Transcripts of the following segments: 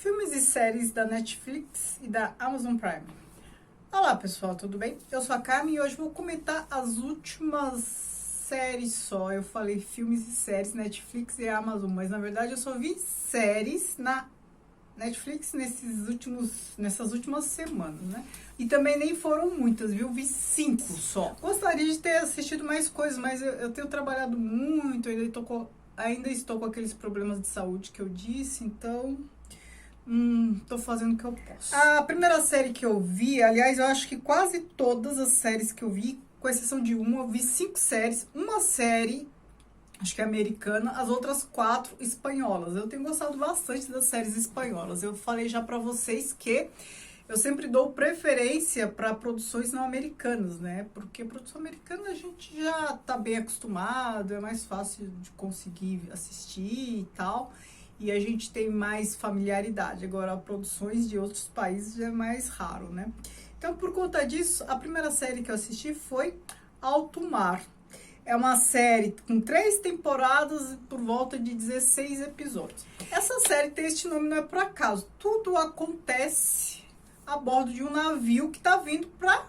filmes e séries da Netflix e da Amazon Prime. Olá pessoal, tudo bem? Eu sou a Carmen e hoje vou comentar as últimas séries só. Eu falei filmes e séries Netflix e Amazon, mas na verdade eu só vi séries na Netflix nessas últimas semanas, né? E também nem foram muitas, viu? Vi 5 só. Gostaria de ter assistido mais coisas, mas eu tenho trabalhado muito, ainda estou com aqueles problemas de saúde que eu disse, então tô fazendo o que eu posso. A primeira série que eu vi, aliás, eu acho que quase todas as séries que eu vi, com exceção de uma, eu vi 5 séries. Uma série, acho que é americana, as outras 4 espanholas. Eu tenho gostado bastante das séries espanholas. Eu falei já pra vocês que eu sempre dou preferência para produções não americanas, né? Porque produção americana a gente já tá bem acostumado, é mais fácil de conseguir assistir e tal, e a gente tem mais familiaridade. Agora, produções de outros países é mais raro, né? Então, por conta disso, a primeira série que eu assisti foi Alto Mar. É uma série com 3 temporadas e por volta de 16 episódios. Essa série tem este nome, não é por acaso. Tudo acontece a bordo de um navio que está vindo para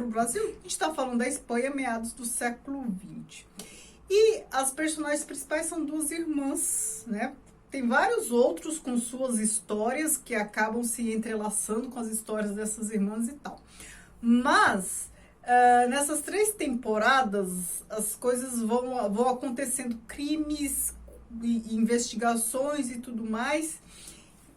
o Brasil. A gente está falando da Espanha, meados do século XX. E as personagens principais são 2 irmãs, né? Tem vários outros com suas histórias que acabam se entrelaçando com as histórias dessas irmãs e tal. Mas nessas 3 temporadas as coisas vão acontecendo, crimes, investigações e tudo mais,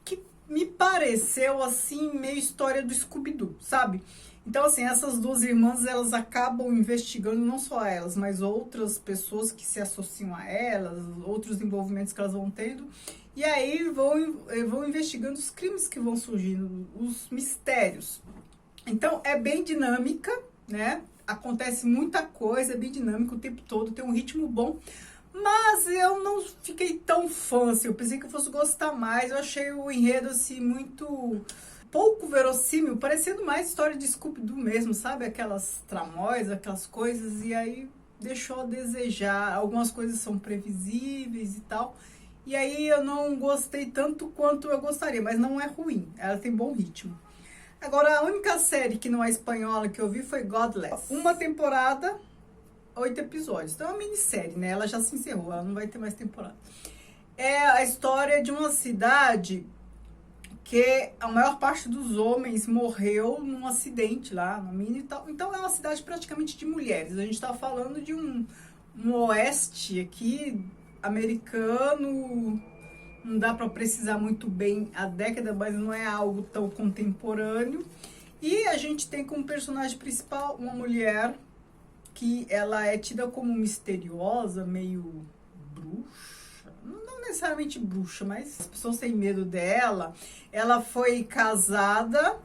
que me pareceu assim meio história do Scooby-Doo, sabe? Então assim, essas 2 irmãs, elas acabam investigando não só elas, mas outras pessoas que se associam a elas, outros envolvimentos que elas vão tendo, e aí vão investigando os crimes que vão surgindo, os mistérios. Então é bem dinâmica, né? Acontece muita coisa, é bem dinâmico o tempo todo, tem um ritmo bom, mas eu não fiquei tão fã, assim, eu pensei que eu fosse gostar mais. Eu achei o enredo assim muito pouco verossímil, parecendo mais história de Scooby-Doo mesmo, sabe? Aquelas tramóias, aquelas coisas, e aí deixou a desejar. Algumas coisas são previsíveis e tal, e aí eu não gostei tanto quanto eu gostaria, mas não é ruim, ela tem bom ritmo. Agora, a única série que não é espanhola que eu vi foi Godless. Uma temporada, 8 episódios. Então é uma minissérie, né? Ela já se encerrou, ela não vai ter mais temporada. É a história de uma cidade que a maior parte dos homens morreu num acidente lá na mina e tal. Então é uma cidade praticamente de mulheres. A gente tá falando de um oeste aqui, americano. Não dá para precisar muito bem a década, mas não é algo tão contemporâneo. E a gente tem como personagem principal uma mulher que ela é tida como misteriosa, meio bruxa. Não necessariamente bruxa, mas as pessoas têm medo dela. Ela foi casada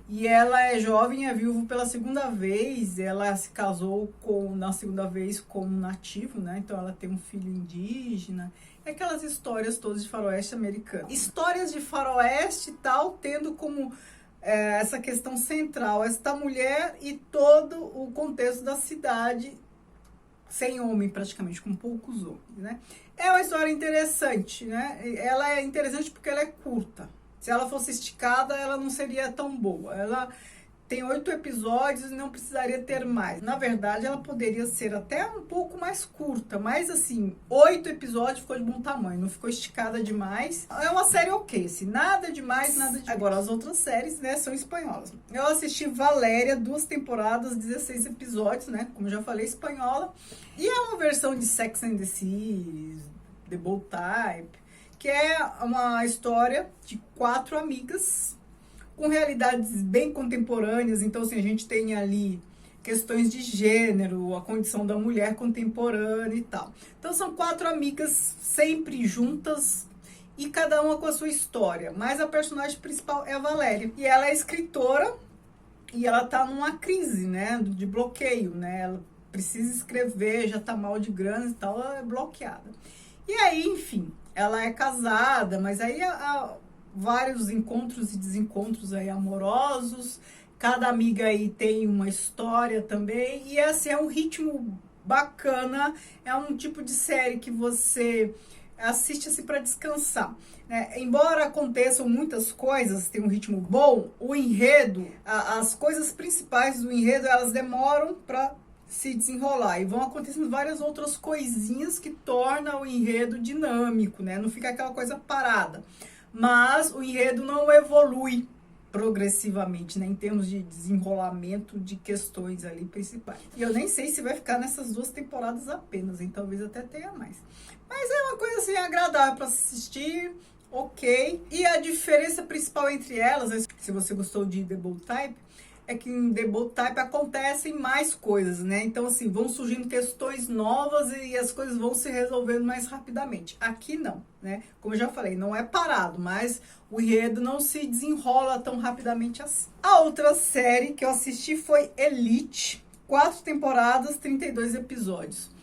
e ela é jovem, é viúva pela segunda vez. Ela se casou na segunda vez com um nativo, né? Então ela tem um filho indígena. É aquelas histórias todas de faroeste americano. Histórias de faroeste e tal, tendo como essa questão central esta mulher e todo o contexto da cidade, sem homem praticamente, com poucos homens, né? É uma história interessante, né? Ela é interessante porque ela é curta. Se ela fosse esticada, ela não seria tão boa. Ela tem 8 episódios e não precisaria ter mais. Na verdade, ela poderia ser até um pouco mais curta, mas assim, 8 episódios ficou de bom tamanho, não ficou esticada demais. É uma série ok, assim, nada demais, nada demais. Agora, as outras séries, né, são espanholas. Eu assisti Valéria, 2 temporadas, 16 episódios, né, como já falei, espanhola. E é uma versão de Sex and the City, The Bold Type, que é uma história de 4 amigas com realidades bem contemporâneas. Então, assim, a gente tem ali questões de gênero, a condição da mulher contemporânea e tal. Então, são 4 amigas sempre juntas e cada uma com a sua história. Mas a personagem principal é a Valéria. E ela é escritora e ela tá numa crise, né, de bloqueio, né? Ela precisa escrever, já tá mal de grana e tal, ela é bloqueada. E aí, enfim, ela é casada, mas aí vários encontros e desencontros aí amorosos, cada amiga aí tem uma história também, e esse é um ritmo bacana, é um tipo de série que você assiste assim para descansar, né? Embora aconteçam muitas coisas, tem um ritmo bom, o enredo, as coisas principais do enredo, elas demoram para se desenrolar e vão acontecendo várias outras coisinhas que tornam o enredo dinâmico, né? Não fica aquela coisa parada, mas o enredo não evolui progressivamente, né, em termos de desenrolamento de questões ali principais. E eu nem sei se vai ficar nessas 2 temporadas apenas, hein? Talvez até tenha mais. Mas é uma coisa assim agradável para assistir, ok. E a diferença principal entre elas, se você gostou de The Bold Type, é que em The Bold Type acontecem mais coisas, né? Então, assim, vão surgindo questões novas e as coisas vão se resolvendo mais rapidamente. Aqui não, né? Como eu já falei, não é parado, mas o enredo não se desenrola tão rapidamente assim. A outra série que eu assisti foi Elite, 4 temporadas, 32 episódios.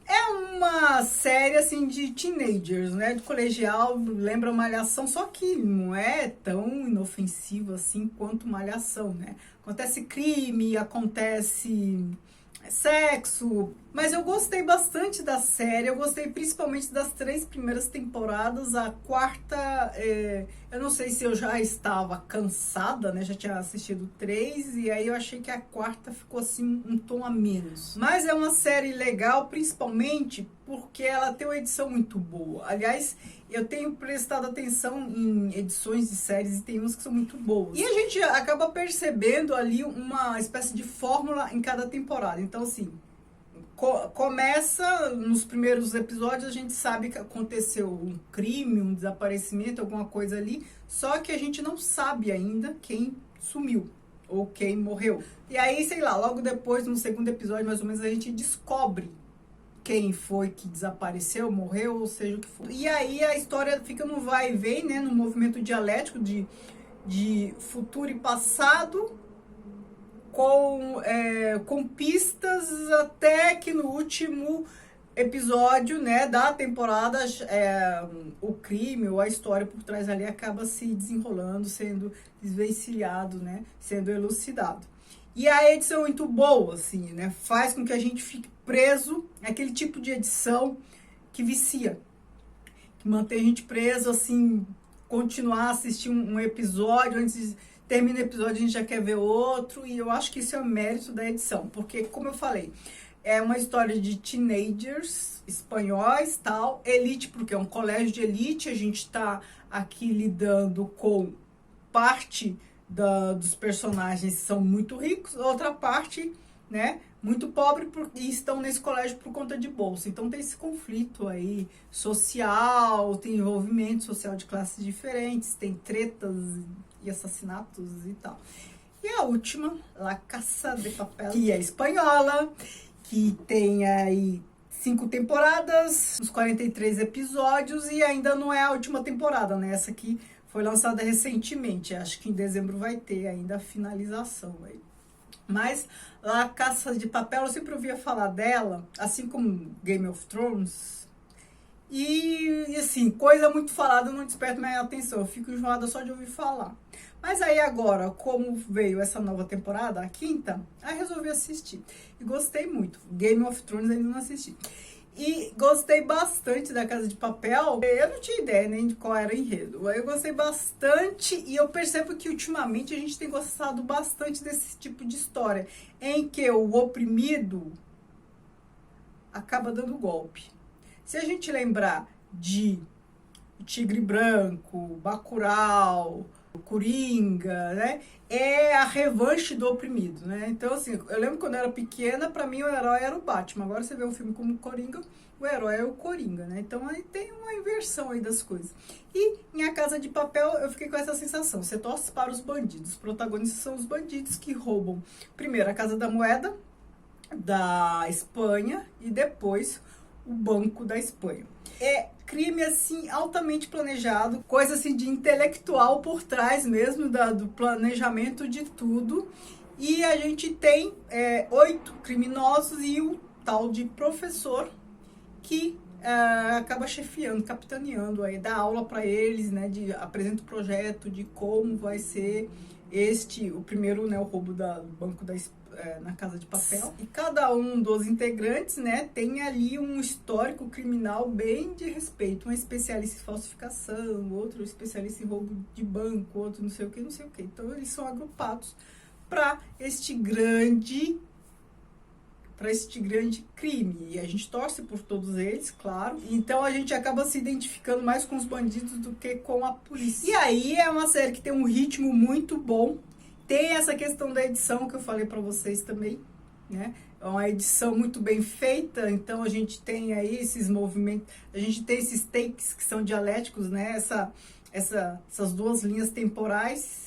É uma série, assim, de teenagers, né? De colegial, lembra Malhação, só que não é tão inofensivo assim quanto Malhação, né? Acontece crime, acontece sexo, mas eu gostei bastante da série, eu gostei principalmente das 3 primeiras temporadas, a quarta, eu não sei se eu já estava cansada, né, já tinha assistido 3, e aí eu achei que a quarta ficou assim, um tom a menos. Mas é uma série legal, principalmente porque ela tem uma edição muito boa. Aliás, eu tenho prestado atenção em edições de séries e tem umas que são muito boas. E a gente acaba percebendo ali uma espécie de fórmula em cada temporada. Então, assim, começa nos primeiros episódios, a gente sabe que aconteceu um crime, um desaparecimento, alguma coisa ali, só que a gente não sabe ainda quem sumiu ou quem morreu. E aí, sei lá, logo depois, no segundo episódio, mais ou menos, a gente descobre quem foi que desapareceu, morreu, ou seja o que for. E aí a história fica no vai e vem, né, no movimento dialético de futuro e passado, com pistas até que no último episódio, né, da temporada, o crime ou a história por trás ali acaba se desenrolando, sendo desvencilhado, né, sendo elucidado. E a edição é muito boa, assim, né, faz com que a gente fique preso, aquele tipo de edição que vicia, que mantém a gente preso, assim, continuar a assistir um episódio, antes termina o episódio a gente já quer ver outro, e eu acho que isso é o mérito da edição, porque, como eu falei, é uma história de teenagers espanhóis, tal, elite, porque é um colégio de elite, a gente está aqui lidando com parte dos personagens que são muito ricos, outra parte, né, muito pobre e estão nesse colégio por conta de bolsa. Então tem esse conflito aí social, tem envolvimento social de classes diferentes, tem tretas e assassinatos e tal. E a última, La Casa de Papel, que é espanhola, que tem aí 5 temporadas, uns 43 episódios, e ainda não é a última temporada, né? Essa aqui foi lançada recentemente, acho que em dezembro vai ter ainda a finalização aí. Mas La Casa de Papel, eu sempre ouvia falar dela, assim como Game of Thrones. E assim, coisa muito falada não desperta minha atenção, eu fico enjoada só de ouvir falar. Mas aí agora, como veio essa nova temporada, a quinta, aí resolvi assistir. E gostei muito. Game of Thrones ainda não assisti. E gostei bastante da Casa de Papel. Eu não tinha ideia nem de qual era o enredo. Eu gostei bastante e eu percebo que ultimamente a gente tem gostado bastante desse tipo de história, em que o oprimido acaba dando golpe. Se a gente lembrar de Tigre Branco, Bacurau, Coringa, né? É a revanche do oprimido, né? Então, assim, eu lembro quando eu era pequena, pra mim o herói era o Batman. Agora você vê um filme como Coringa, o herói é o Coringa, né? Então aí tem uma inversão aí das coisas. E em A Casa de Papel eu fiquei com essa sensação. Você torce para os bandidos. Os protagonistas são os bandidos que roubam primeiro a Casa da Moeda da Espanha e depois o Banco da Espanha. É crime, assim, altamente planejado, coisa, assim, de intelectual por trás mesmo do planejamento de tudo. E a gente tem 8 criminosos e o tal de professor que acaba chefiando, capitaneando, aí dá aula para eles, né, apresenta o projeto de como vai ser o primeiro, né, o roubo do Banco na Casa de Papel. E cada um dos integrantes, né, tem ali um histórico criminal bem de respeito. Um especialista em falsificação, outro especialista em roubo de banco, outro não sei o que, não sei o que. Então, eles são agrupados para este grande crime. E a gente torce por todos eles, claro. Então a gente acaba se identificando mais com os bandidos do que com a polícia. E aí é uma série que tem um ritmo muito bom. Tem essa questão da edição que eu falei para vocês também, né? É uma edição muito bem feita, então a gente tem aí esses movimentos, a gente tem esses takes que são dialéticos, né? Essas duas linhas temporais,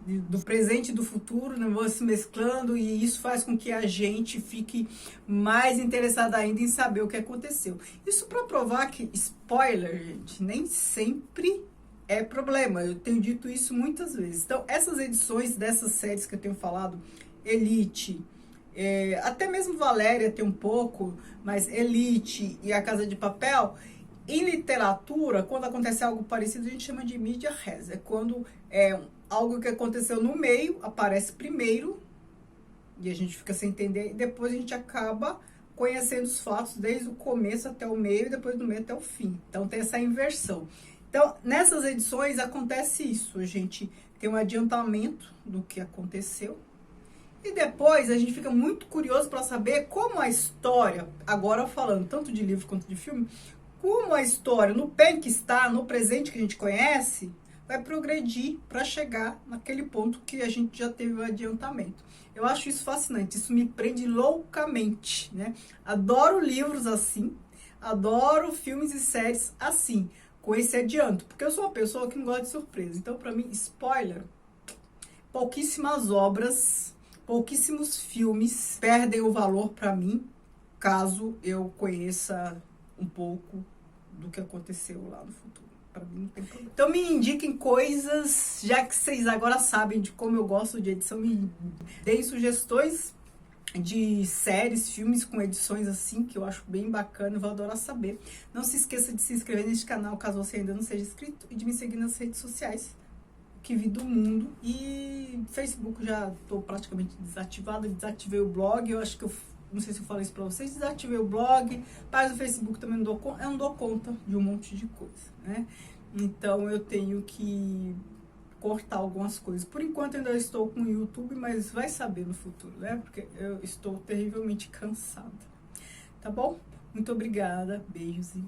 do presente e do futuro, né, vão se mesclando, e isso faz com que a gente fique mais interessado ainda em saber o que aconteceu. Isso para provar que spoiler, gente, nem sempre é problema. Eu tenho dito isso muitas vezes. Então, essas edições dessas séries que eu tenho falado, Elite, até mesmo Valéria tem um pouco, mas Elite e A Casa de Papel, em literatura, quando acontece algo parecido, a gente chama de mídia res. É quando algo que aconteceu no meio aparece primeiro e a gente fica sem entender, e depois a gente acaba conhecendo os fatos desde o começo até o meio e depois do meio até o fim. Então tem essa inversão. Então, nessas edições acontece isso, a gente tem um adiantamento do que aconteceu e depois a gente fica muito curioso para saber como a história, agora falando tanto de livro quanto de filme, como a história, no pé que está, no presente que a gente conhece, vai progredir para chegar naquele ponto que a gente já teve o adiantamento. Eu acho isso fascinante, isso me prende loucamente, né? Adoro livros assim, adoro filmes e séries assim, com esse adianto, porque eu sou uma pessoa que não gosta de surpresa. Então, para mim, spoiler, pouquíssimas obras, pouquíssimos filmes perdem o valor para mim, caso eu conheça um pouco do que aconteceu lá no futuro. Para mim não tem problema. Então me indiquem coisas, já que vocês agora sabem de como eu gosto de edição, me deem sugestões de séries, filmes com edições assim, que eu acho bem bacana, eu vou adorar saber. Não se esqueça de se inscrever neste canal, caso você ainda não seja inscrito, e de me seguir nas redes sociais, que vi do mundo. E Facebook já estou praticamente desativado, desativei o blog, eu acho que eu não sei se eu falei isso pra vocês, desativei o blog, página do Facebook também não dou conta, eu não dou conta de um monte de coisa, né? Então eu tenho que cortar algumas coisas. Por enquanto ainda estou com o YouTube, mas vai saber no futuro, né? Porque eu estou terrivelmente cansada. Tá bom? Muito obrigada, beijos e